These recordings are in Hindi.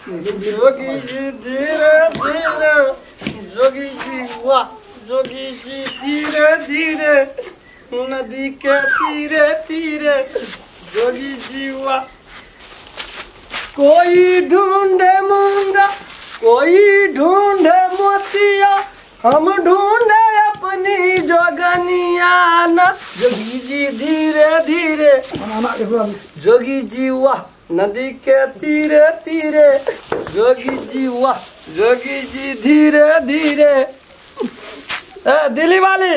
जोगी जी धीरे धीरे जोगी जी वाह जोगी जी धीरे धीरे नदी के तीरे तीरे जोगी जी वाह कोई ढूंढे मूंगा कोई ढूंढे मोतिया हम ढूंढे अपनी जोगनिया ना जोगी जी धीरे धीरे जोगी जी वाह नदी के तीरे तीरे जोगी जी वाह जोगी जी धीरे धीरे दिल्ली वाली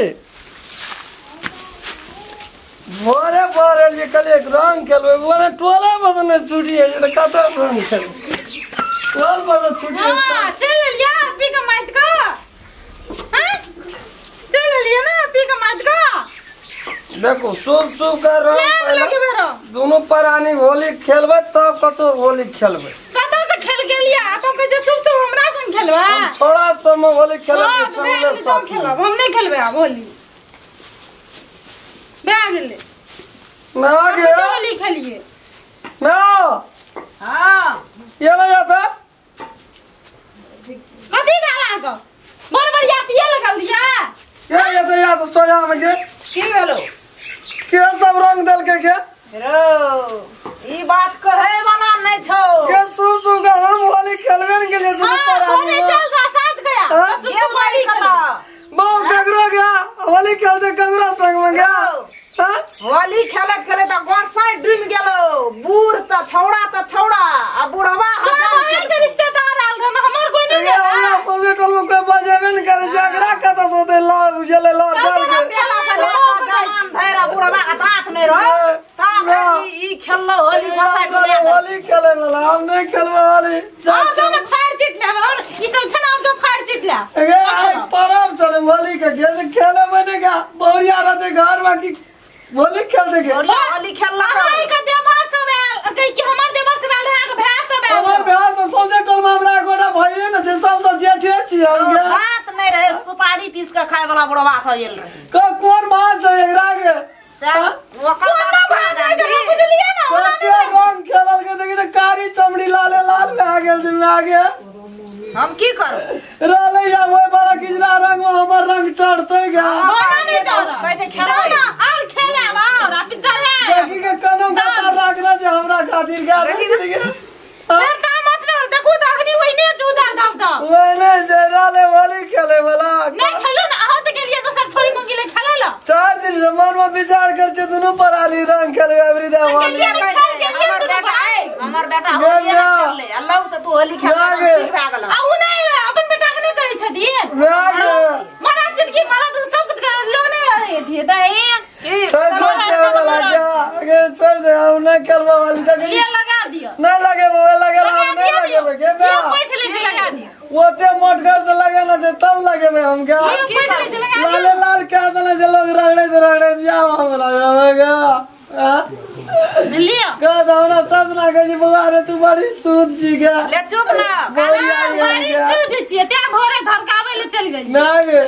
भोरे भोरे निकल एक रंग खेलबे बोले टोला बसन छुट्टी है तो कत रंग खेल टोल बसन छुट्टी है हां चल लिया पी का मत का हां चल लिया ना पी का मत का देखो शुभ शुभ का रंग पहले दोनों प्राणी होली खेलबे तब कतो होली खेलबे कतो से खेल के लिया तो के शुभ शुभ हमरा संग खेलबा थोड़ा समय होली खेलबे संग साथ खेलब हम नहीं खेलबे अब होली बैग ले ना आगे होली खेलिए ना हां ये ना आता कथी डाला को बरबर या पिए लगल दिया ये तो या तो सोया में के भेलो के सब रंग दल के रो ई बात कहे बना नहीं छौ के शुभ शुभ का हम होली खेलबे के लिए दोनों प्राणी चल गा साथ गया शुभ होली खेला बहु कगरो गया होली खेलते कगरो संग में गया होली खेले खेले तो गोसाई डूब गेलो बूढ़ त छौड़ा आ बुढ़वा के रिश्तेदार आल रहा हमर कोई नहीं हमरा सोबे टोल में कोई बजेबे न करे झगड़ा कत सोते ला बुझले ला जल के बेला से लेके जवान भैरा बुढ़वा हाथ नहीं रहो ता ई खेललो होली गोसाई डूब होली खेले ला हम नहीं खेलबे होली और तो ने फाड़ चिट ले और ई सब छना और तो फाड़ चिट ले ए परम चले होली के खेले बनेगा बहुरिया रहते घर में की होली खेल देगे होली खेलला हां का देवर सब कह के हमर देवर सब आल है के भैया सब हमर भैया सब सोचे टोल में हमरा गोड़ा भइए न से सब जेठे छी हम बात नहीं रहे सुपारी पीस के खाए वाला बुढ़वा सब एल रहे कौन बात है एकरा के सब ओकर बात बुझलिए ना कते रंग खेलल के देखि त कारी चमड़ी लाले लाल में आ गेल जी में आ गया हम की करू रहले या ओए बड़ा किजरा रंग में हमर रंग चढ़ते गया कैसे खेलबे ना और खेले और आप चले देखि के कदम का रखना जे हमरा खातिर गया देखि फिर का मसला देखो तो अखनी वहीने चूदा दाव द मैंने जराले वाली खेले वाला नहीं खेलो ना हाथ के लिए तो सर थोड़ी मंगी ले खेला लो 4 दिन से मन में विचार कर छे दोनों पर आली रंग खेले एवरी डे वाली हमर बेटा होली खेले अल्लाह से तू होली खेल भए गेल आ उ नहीं अपन बेटा के नहीं कहै छथि मारा जिंदगी मारा तो सब कुछ लोग नहीं थी त आगे छोड़ दे हम नहीं खेलबे वाली तक ये लगा दियो नहीं लगे वो लगे हम नहीं लगे के बे पैसे ले लगा दियो ओते मोटगर से लगे ना जे तब लगे में हम क्या लाल लाल क्या देना जे लोग रगड़े बियाह हम लगेगा लियो का दाना सच ना के जी बुआ रे तू बड़ी सूद छी गया ले चुप ना बड़ी सूद छी ते घरे धरकावे ले चल गई ना गे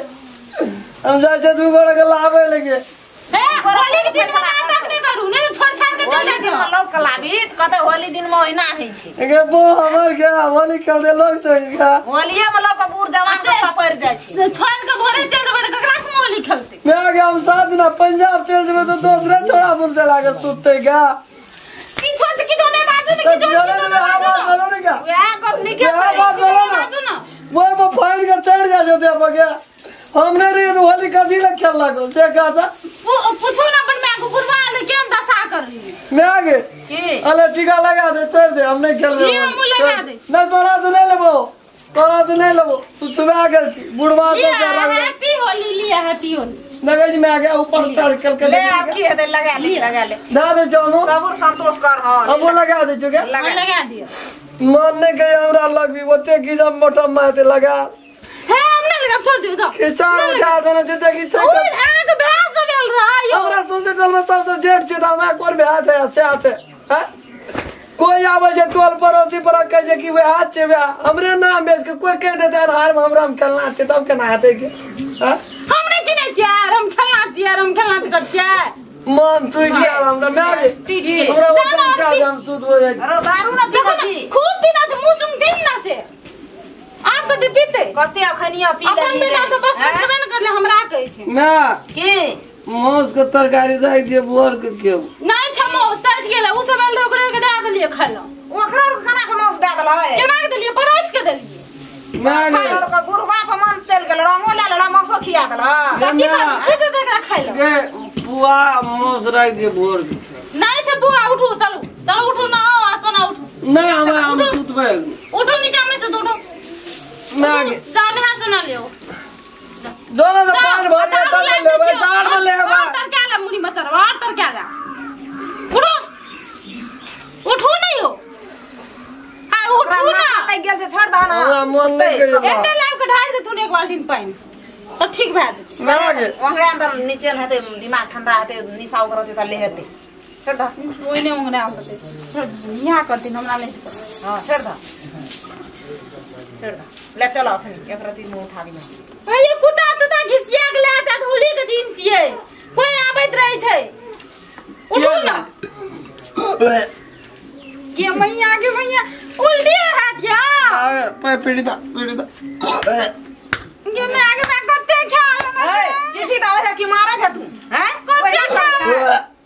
हम जाय छे दू गोड़ के लावे लगे होली के दिन नाटक नहीं करू नहीं छोड़ छाड़ के चल दिन में लोग कलाबी कते होली दिन में ओइना है छी के वो हमर के होली खेल दे लोग से का होलिए में लोग बूढ़ जवान सब सफर जाय छी छोड़ के भोरे चल देबे त ककरा से होली खेलते मैं आगे हम 7 दिन पंजाब चल जेबे तो दूसरे छोड़ा हम से लागल सुतते का ई छोड़ से की दोने बाजू में की चले में आवाज बोलो ने क्या वे कब निकल आवाज बोलो ना वो फाइन कर चढ़ जा जो दे बगे हमने रे तो होली कभी ना खेल लागो से कहा था पूछो ना अपन मैं को गुरवा ले केम दशा कर ली मैं आगे की अले टीका लगा दे तोड़ दे हम नहीं खेल रहे ये मुंह लगा दे ना तोरा से नहीं लेबो तू सुबह आ गेल छी बुढ़वा तो कर हैप्पी होली लिया हैप्पी होली लगे जी मैं आगे ऊपर चढ़ कर ले अब की है लगा ले दा दे जानो सबूर संतोष कर हां अब वो लगा दे चुके लगा दियो मन ने के हमरा लग भी ओते की जब मोटा माते लगा है हमने लगा छोड़ दियो तो खिचा उठा देना छै देखि छै आग भैंस सबल रहा यो हमरा सोचे टोल में सबसे जेठ छै त हमरा कोन भैंस है से हैं कोई आवे जे टोल पड़ोसी पर कह जे कि वे हाथ छै वे हमरे नाम बेच के कोई कह देते हार में हमरा में खेलना छै तब केना हेतै के हैं हम नहीं चिन्है छियै हम खेलना छियै कर छियै मन टूट गया हमरा मैं हमरा वचन का हम सुध हो जाए अरे दारू ना पीना छी खूब पीना छ मुंह सुंग दिन खनिया पी अपन बेटा तो बस खबे न करले हमरा कहै छै ना के मांस के तरकारी राख दिए बोर के केउ नहीं छमो सट गेला उ सब एल ओकरे के दे देलिए खाइलो ओकरा खाना के मांस दे देलै केना के देलिए परस के देलिए मांग का गुरबा पे मांस चल गेल रामो ले लेला मांसो खिया देला की कर खुद दे खाइलो के पुआ मांस राख दिए बोर के नहीं छ बुआ उठो चलो चलो उठो ना सोना उठो नहीं हम सुतबे उठो नीचे में से उठो मांग जाओ नहा सुना लियो दोनों तो पान भर जाता लेबे चार में लेबे तर क्या ला मुड़ी मचर वार तर क्या ला उठो उठो नहीं हो हां उठो ना लग गेल से छोड़ द ना हमरा मन नहीं करे एते लाव के ढार दे तूने एक बाल्टी पानी तो ठीक भए जेते मांग ओंगरा अंदर नीचे हेते दिमाग ठंडा हेते निशा करते त ले हेते छोड़ द ओइने ओंगरा आते यहां करती हमरा नहीं कर हां छोड़ द ले चलो अखन एक रति मुंह उठा दियो ये कुत्ता तुता घिसिया के ले जात होली के दिन छियै कोई आबैत रहै छै उठो ना ये मैया के मैया उल्टी हाथ या पे पीड़िता ये मैं आगे मैं कते ख्याल ना ए जीठी दावे है कि मारे छ तू हैं कते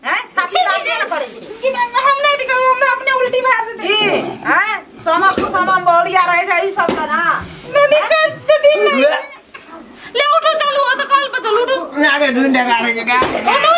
हैं छाती लागे न करे छी कि हम नहीं दिखो हम अपने उल्टी भार देते हैं समा को समा बढ़िया रहे छै ई सब ना नहीं कर दिन ले उठो चलो तो कल पे चलो उठो आगे ढूंढे गाड़ी जगह उठो